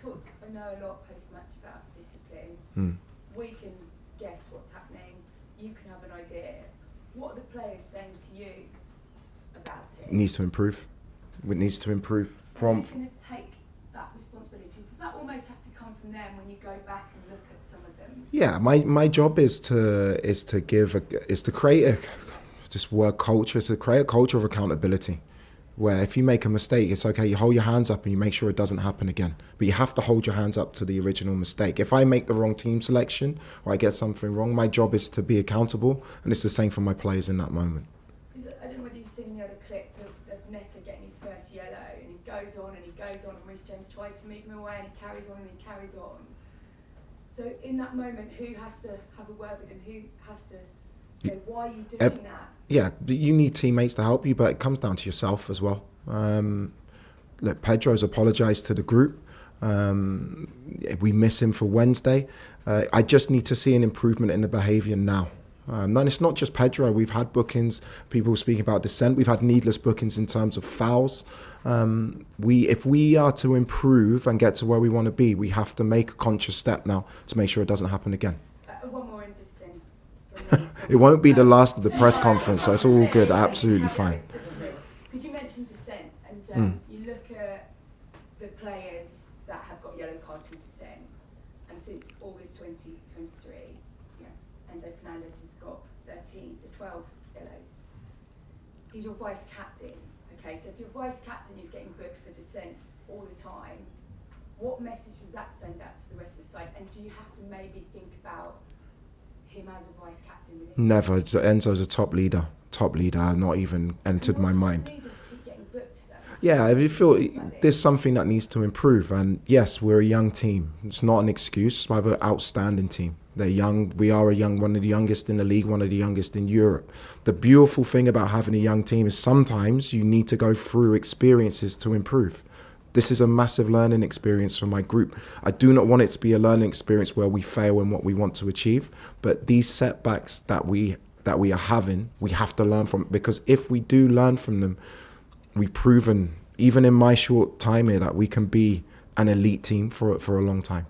talked, I know a lot post-match about discipline. We can guess what's happening. You can have an idea. What are the players saying to you about it? It needs to improve. It needs to improve. Who's going to take that responsibility? Does that almost have to come from them when you go back and look at some of them? Yeah, my job is to create a culture of accountability, where if you make a mistake, it's okay, you hold your hands up and you make sure it doesn't happen again. But you have to hold your hands up to the original mistake. If I make the wrong team selection or I get something wrong, my job is to be accountable, and it's the same for my players in that moment. I don't know whether you've seen the other clip of Netta getting his first yellow, and he goes on and he goes on, and Reece James tries to move him away, and he carries on and he carries on. So in that moment, who has to have a word with him? Who has to say, why are you doing that? Yeah, you need teammates to help you, but it comes down to yourself as well. Look, Pedro's apologised to the group. We miss him for Wednesday. I just need to see an improvement in the behaviour now. And it's not just Pedro. We've had bookings, people speaking about dissent. We've had needless bookings in terms of fouls. If we are to improve and get to where we want to be, we have to make a conscious step now to make sure it doesn't happen again. One more indiscipline. It won't be the last of the press conference, so it's all good, absolutely fine. Because you mentioned dissent, and you look at the players that have got yellow cards from dissent, and since August 2023, Enzo Fernandez has got 12 yellows. He's your vice captain. Okay, so if your vice captain is getting booked for dissent all the time, what message does that send out to the rest of the side? And do you have to maybe think about him as a vice captain? Never. Enzo's a top leader, not even entered my mind. Keep getting booked, though? Yeah, I feel there's something that needs to improve. And yes, we're a young team. It's not an excuse. We have an outstanding team. They're young. We are one of the youngest in the league, one of the youngest in Europe. The beautiful thing about having a young team is sometimes you need to go through experiences to improve. This is a massive learning experience for my group. I do not want it to be a learning experience where we fail in what we want to achieve, but these setbacks that we are having, we have to learn from, because if we do learn from them, we've proven, even in my short time here, that we can be an elite team for a long time.